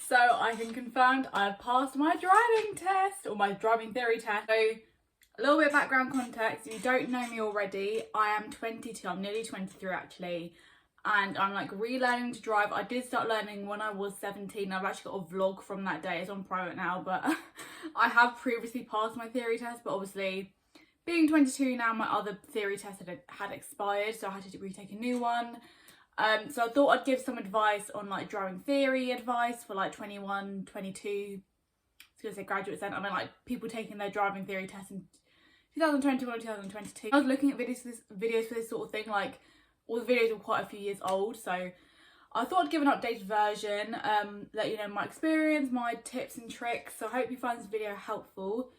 So I can confirm I've passed my driving test, or my driving theory test. So a little bit of background context, if you don't know me already, I am 22, I'm nearly 23 actually, and I'm like relearning to drive. I did start learning when I was 17. I've actually got a vlog from that day, it's on private now, but I have previously passed my theory test, but obviously being 22 now, my other theory test had expired, so I had to retake a new one. So I thought I'd give some advice on like driving theory advice for like 21, 22, I was going to say graduates then, I mean like people taking their driving theory test in 2021 or 2022. I was looking at videos for this sort of thing, like all the videos were quite a few years old, so I thought I'd give an updated version, let you know my experience, my tips and tricks. So I hope you find this video helpful.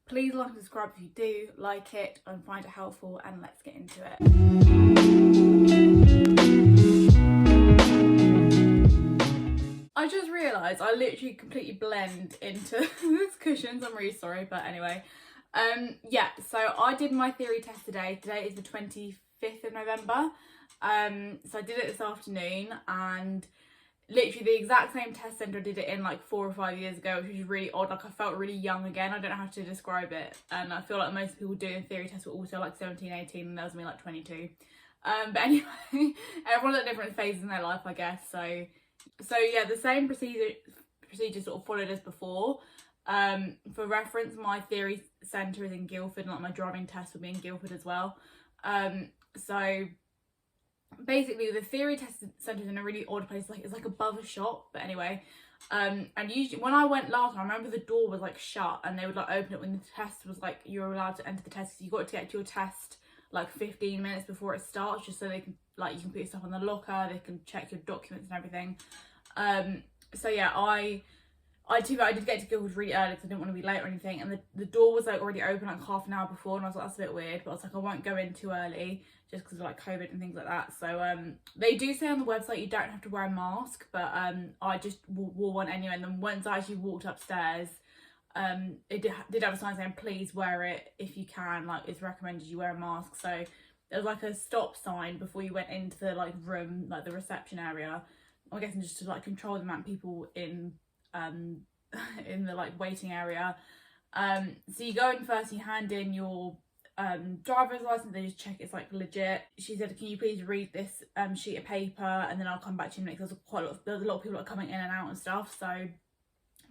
Please like and subscribe if you do like it and find it helpful, and let's get into it. I just realised I literally completely blend into these cushions. I'm really sorry, but anyway. Yeah, so I did my theory test today. Today is the 25th of November. So I did it this afternoon, and literally the exact same test centre I did it in like 4 or 5 years ago, which was really odd. Like I felt really young again. I don't know how to describe it. And I feel like most people doing theory tests were also like 17, 18, and there was me like 22. But anyway, everyone's at different phases in their life, I guess. So yeah, the same procedure sort of followed as before. For reference, my theory centre is in Guildford, and like my driving test will be in Guildford as well. So basically the theory test centre is in a really odd place, like it's like above a shop, but anyway. And usually when I went last time, I remember the door was like shut, and they would like open it when the test was like, you're allowed to enter the test. So you got to get to your test like 15 minutes before it starts, just so they can like, you can put your stuff on the locker, they can check your documents and everything. So yeah, I did get to Guildford really early because I didn't want to be late or anything, and the door was like already open like half an hour before, and I was like, that's a bit weird, but I was like, I won't go in too early just because of like COVID and things like that. So they do say on the website you don't have to wear a mask, but I just wore one anyway. And then once I actually walked upstairs, it did have a sign saying please wear it if you can, like it's recommended you wear a mask. So there was like a stop sign before you went into the like room, like the reception area, I'm guessing just to like control the amount of people in the like waiting area. So you go in first, you hand in your driver's license, they just check it's like legit. She said, can you please read this sheet of paper, and then I'll come back to you next. There's a lot of people that are coming in and out and stuff. So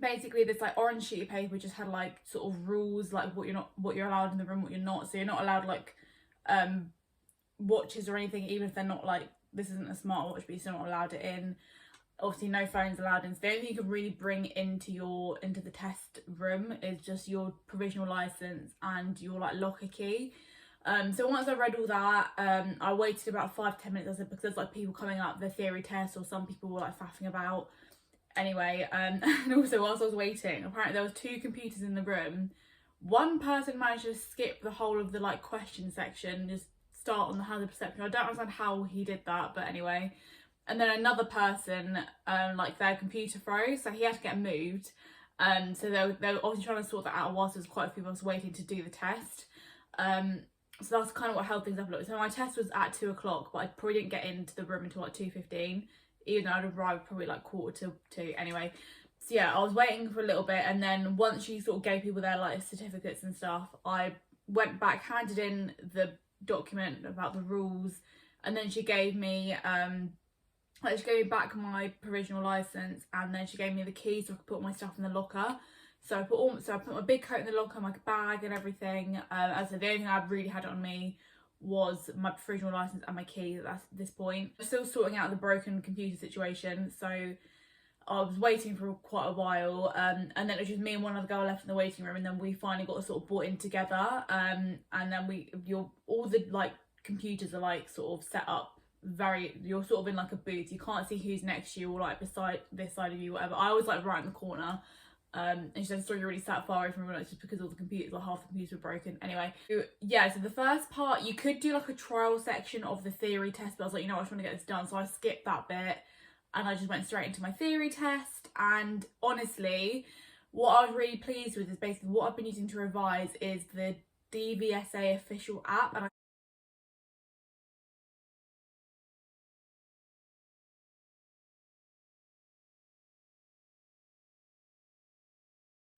basically this like orange sheet of paper just had like sort of rules, like what you're allowed in the room, what you're not. So you're not allowed like watches or anything, even if they're not like, this isn't a smartwatch, but you're still not allowed it in. Obviously no phones allowed in. So the only thing you can really bring into the test room is just your provisional license and your like locker key. So once I read all that, I waited about 5-10 minutes, I said, because there's like people coming up the theory test, or some people were like faffing about. Anyway, and also whilst I was waiting, apparently there was 2 computers in the room. One person managed to skip the whole of the like question section, just start on the hazard perception. I don't understand how he did that, but anyway. And then another person, like their computer froze, so he had to get moved. So they were obviously trying to sort that out whilst there was quite a few of us waiting to do the test. So that's kind of what held things up a little. So my test was at 2 o'clock, but I probably didn't get into the room until like 2:15, even though I'd arrived probably like 1:45. Anyway, so yeah, I was waiting for a little bit, and then once she sort of gave people their like certificates and stuff, I went back, handed in the document about the rules, and then she gave me she gave me back my provisional license, and then she gave me the key so I could put all my stuff in the locker. So I put my big coat in the locker, my bag and everything. As I said, the only thing I really had on me was my provisional license and my key at this point. I'm still sorting out the broken computer situation, so I was waiting for quite a while, and then it was just me and one other girl left in the waiting room, and then we finally got sort of brought in together, and then all the like computers are like sort of set up you're sort of in like a booth, you can't see who's next to you or like beside this side of you, whatever. I was like right in the corner, and she said, sorry, you're really sat far away from everyone else just because all the computers, like half the computers were broken. Anyway, yeah, so the first part, you could do like a trial section of the theory test, but I was like, you know what, I just want to get this done, so I skipped that bit and I just went straight into my theory test. And honestly, what I was really pleased with is basically what I've been using to revise is the DVSA official app, and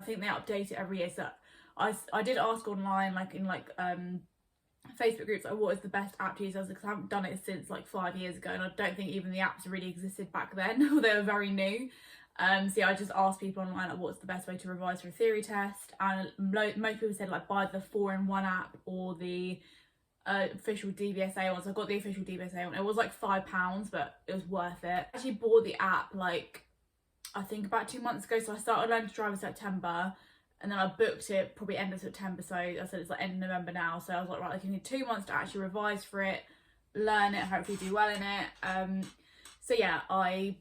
I think they update it every year. So I did ask online, like in like Facebook groups, like what is the best app to use, because I haven't done it since like 5 years ago, and I don't think even the apps really existed back then, or they were very new. So yeah, I just asked people online like what's the best way to revise for a theory test, and most people said like buy the 4-in-1 app or the official DVSA one. So I got the official DVSA one. It was like £5, but it was worth it. I actually bought the app like I think about 2 months ago. So I started learning to drive in September, and then I booked it probably end of September. So I said it's like end of November now. So I was like, right, I need 2 months to actually revise for it, learn it, hopefully do well in it. So yeah, I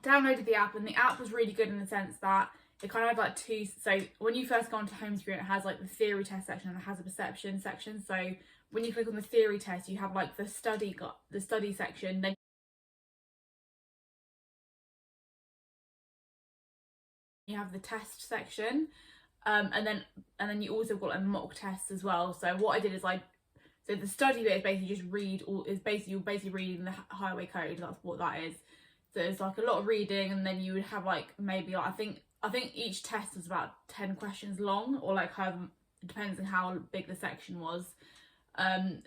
downloaded the app, and the app was really good in the sense that it kind of had like two. So when you first go onto home screen, it has like the theory test section and it has a perception section. So when you click on the theory test, you have like the study section, then you have the test section, and then you also got like mock tests as well. So what I did is so the study bit is basically just you're basically reading the highway code. That's what that is. So it's like a lot of reading, and then you would have like maybe like I think each test was about 10 questions long, or like however, it depends on how big the section was.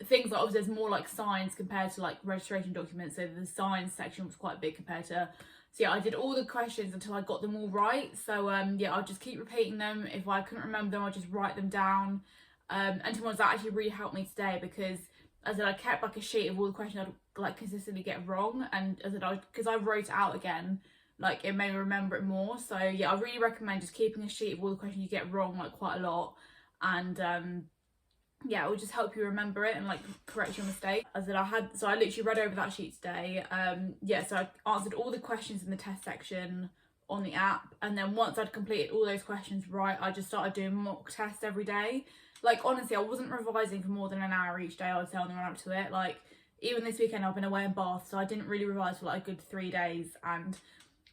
Things like obviously there's more like signs compared to like registration documents, so the signs section was quite big compared to. So yeah, I did all the questions until I got them all right. So yeah, I'll just keep repeating them. If I couldn't remember them, I'll just write them down. And to be honest, that actually really helped me today, because as I said, I kept like a sheet of all the questions I'd like consistently get wrong, and as I said, because I wrote it out again, like it made me remember it more. So yeah, I really recommend just keeping a sheet of all the questions you get wrong, like quite a lot, and yeah, it will just help you remember it and like correct your mistake. As I said, I literally read over that sheet today. Yeah, so I answered all the questions in the test section on the app, and then once I'd completed all those questions right, I just started doing mock tests every day. Like honestly, I wasn't revising for more than an hour each day, I would say, on the run up to it. Like even this weekend I've been away in Bath, so I didn't really revise for like a good 3 days, and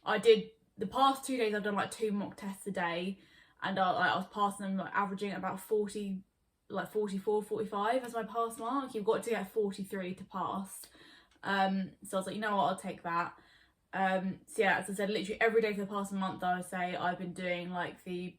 I did the past 2 days I've done like 2 mock tests a day, and I was passing them, like averaging about 40, like 44, 45 as my pass mark. You've got to get 43 to pass. So I was like, you know what, I'll take that. So yeah, as I said, literally every day for the past month, I would say I've been doing like the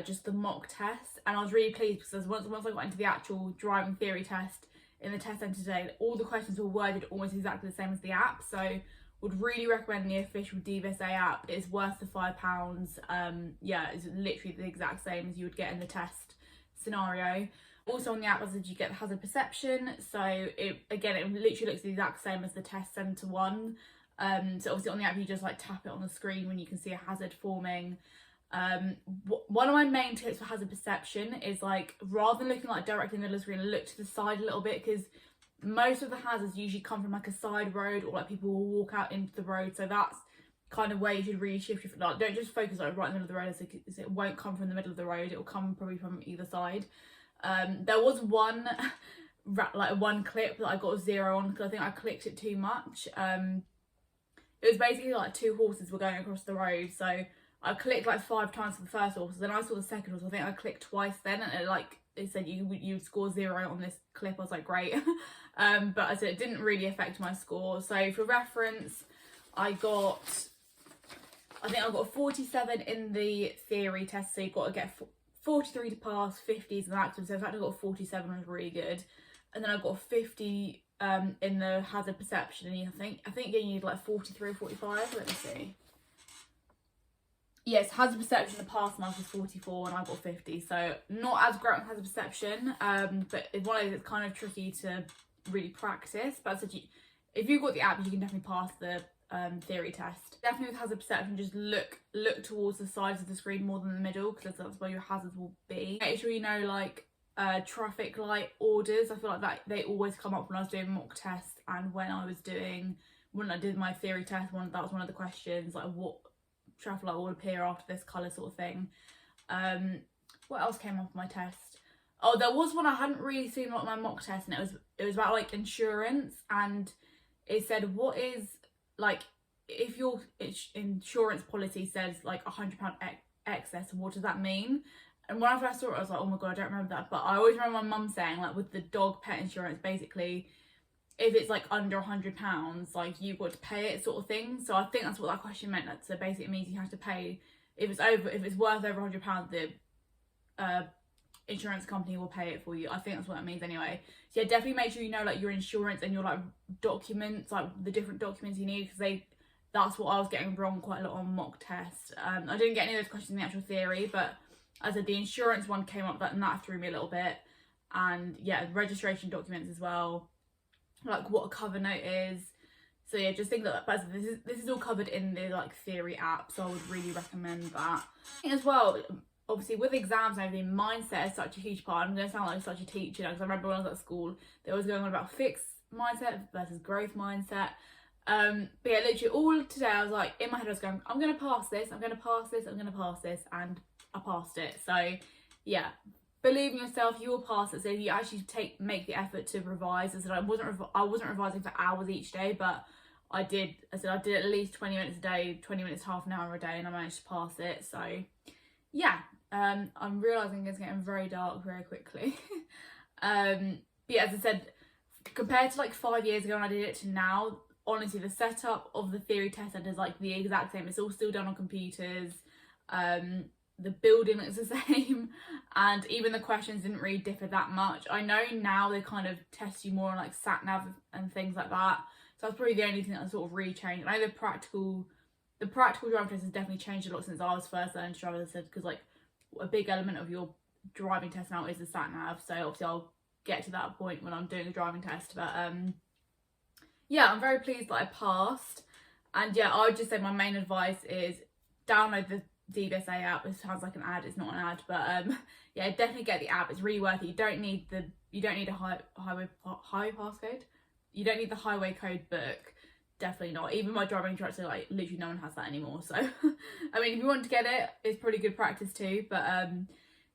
just the mock test, and I was really pleased because once I got into the actual driving theory test in the test centre today, all the questions were worded almost exactly the same as the app. So would really recommend the official DVSA app. It's worth the £5. Yeah, it's literally the exact same as you would get in the test scenario. Also on the app, as you get the hazard perception, so it literally looks the exact same as the test centre one. So obviously on the app you just like tap it on the screen when you can see a hazard forming. One of my main tips for hazard perception is like, rather than looking like directly in the middle of the screen, look to the side a little bit, because most of the hazards usually come from like a side road, or like people will walk out into the road. So that's kind of where you should really shift your, like, don't just focus like right in the middle of the road, as it won't come from the middle of the road, it will come probably from either side. There was one clip that I got 0 on because I think I clicked it too much. It was basically like 2 horses were going across the road, so I clicked like 5 times for the first horse, then I saw the second horse. I think I clicked twice then, and it said you'd score 0 on this clip. I was like, great. But as I said, it didn't really affect my score. So for reference, I think I got 47 in the theory test, so you've got to get 43 to pass, 50s in the active. So in fact I got 47, was really good. And then I got 50 in the hazard perception, and I think you need like 43 or 45. Let me see. Yes, hazard perception, the pass mark is 44 and I got 50, so not as great on hazard perception, but it's one of those that's kind of tricky to really practice. But if you've got the app, you can definitely pass the theory test. Definitely with hazard perception, just look towards the sides of the screen more than the middle, because that's where your hazards will be. Make sure you know like traffic light orders. I feel like that they always come up when I was doing mock tests, and when I did my theory test, that was one of the questions, like what traffic light will appear after this colour, sort of thing. What else came off my test? Oh, there was one I hadn't really seen like my mock test, and it was about like insurance, and it said, what is like, if your insurance policy says like £100 excess, what does that mean? And when I first saw it, I was like, oh my god, I don't remember that. But I always remember my mum saying, like, with the dog pet insurance, basically if it's like under £100, like you've got to pay it, sort of thing. So I think that's what that question meant. So basically it means you have to pay if it's worth over £100, the insurance company will pay it for you. I think that's what it means anyway. So yeah, definitely make sure you know like your insurance and your like documents, like the different documents you need, because that's what I was getting wrong quite a lot on mock tests. I didn't get any of those questions in the actual theory, but as I said, the insurance one came up, and that threw me a little bit. And yeah, registration documents as well, like what a cover note is. So yeah, just think that, but this is all covered in the like theory app, so I would really recommend that. As well, obviously with exams and everything, mindset is such a huge part. I'm going to sound like such a teacher because I remember when I was at school, they was going on about fixed mindset versus growth mindset. But yeah, literally all today I was like, in my head I was going, I'm going to pass this, I'm going to pass this, I'm going to pass this, and I passed it. So yeah, believe in yourself, you will pass it. So if you actually make the effort to revise. I said I wasn't revising for hours each day, but I did at least 20 minutes a day, 20 minutes, half an hour a day, and I managed to pass it. So yeah, I'm realising it's getting very dark very quickly. But yeah, as I said, compared to like 5 years ago when I did it to now, honestly, the setup of the theory test centre is like the exact same. It's all still done on computers. The building looks the same, and even the questions didn't really differ that much. I know now they kind of test you more on like sat nav and things like that, so that's probably the only thing that sort of really changed. I know the practical driving test has definitely changed a lot since I was first learning to drive, as I said, because like a big element of your driving test now is the sat nav. So obviously I'll get to that point when I'm doing the driving test, but yeah, I'm very pleased that I passed. And yeah, I would just say my main advice is download the DVSA app. It sounds like an ad, it's not an ad, but yeah, definitely get the app. It's really worth it. You don't need a highway passcode. You don't need the highway code book. Definitely not. Even my driving instructor, like literally no one has that anymore. So I mean, if you want to get it, it's pretty good practice too. But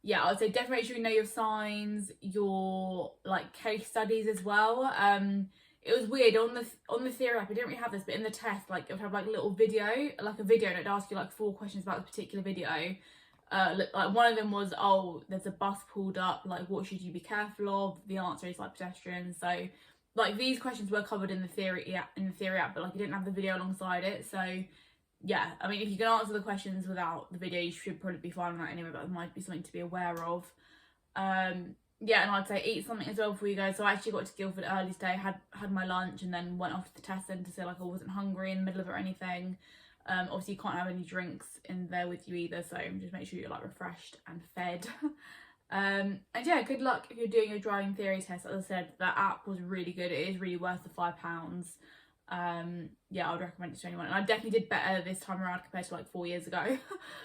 yeah, I would say definitely make sure you know your signs, your like case studies as well. It was weird on the theory app, I didn't really have this, but in the test, like it would have like a little video, like a video, and it'd ask you like 4 questions about the particular video. Like one of them was, oh, there's a bus pulled up, like what should you be careful of? The answer is like pedestrians. So like these questions were covered in the theory app, but like you didn't have the video alongside it. So yeah, I mean, if you can answer the questions without the video, you should probably be fine on that anyway, but there might be something to be aware of. Yeah, and I'd say eat something as well before you go. So I actually got to Guildford early today, had my lunch, and then went off to the test centre, so like I wasn't hungry in the middle of it or anything. Obviously you can't have any drinks in there with you either, so just make sure you're like refreshed and fed. And yeah, good luck if you're doing your driving theory test. As I said, that app was really good. It is really worth the £5. Yeah, I would recommend it to anyone, and I definitely did better this time around compared to like 4 years ago.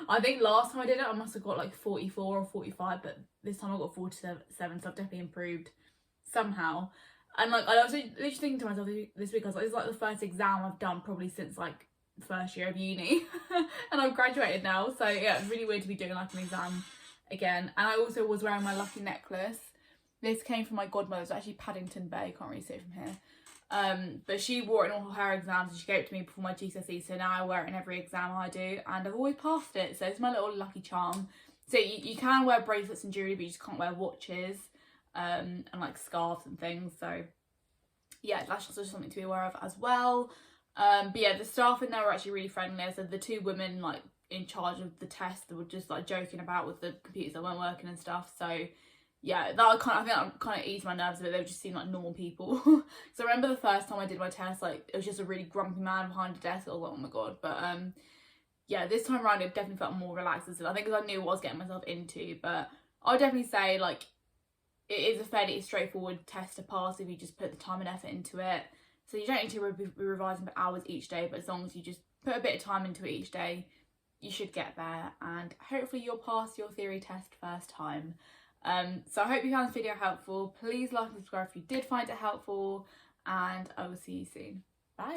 I think last time I did it I must have got like 44 or 45, but this time I got 47, so I've definitely improved somehow. And like I was literally thinking to myself this week, I was like, this is like the first exam I've done probably since like the first year of uni. And I've graduated now, so yeah, it's really weird to be doing like an exam again. And I also was wearing my lucky necklace. This came from my godmother. It's actually Paddington Bay, can't really see it from here. But she wore it in all her exams, and she gave it to me before my GCSE, so now I wear it in every exam I do, and I've always passed it, so it's my little lucky charm. So you can wear bracelets and jewellery, but you just can't wear watches, and like scarves and things, so yeah, that's just something to be aware of as well. But yeah, the staff in there were actually really friendly. So the 2 women like in charge of the test, they were just like joking about with the computers that weren't working and stuff, so yeah, I think that kind of eased my nerves a bit. They just seemed like normal people. So I remember the first time I did my test, like it was just a really grumpy man behind a desk. I was like, oh my god. But yeah, this time around it definitely felt more relaxed. I think because I knew what I was getting myself into. But I'll definitely say like it is a fairly straightforward test to pass if you just put the time and effort into it. So you don't need to be revising for hours each day, but as long as you just put a bit of time into it each day, you should get there, and hopefully you'll pass your theory test first time. So I hope you found this video helpful. Please like and subscribe if you did find it helpful, and I will see you soon. Bye.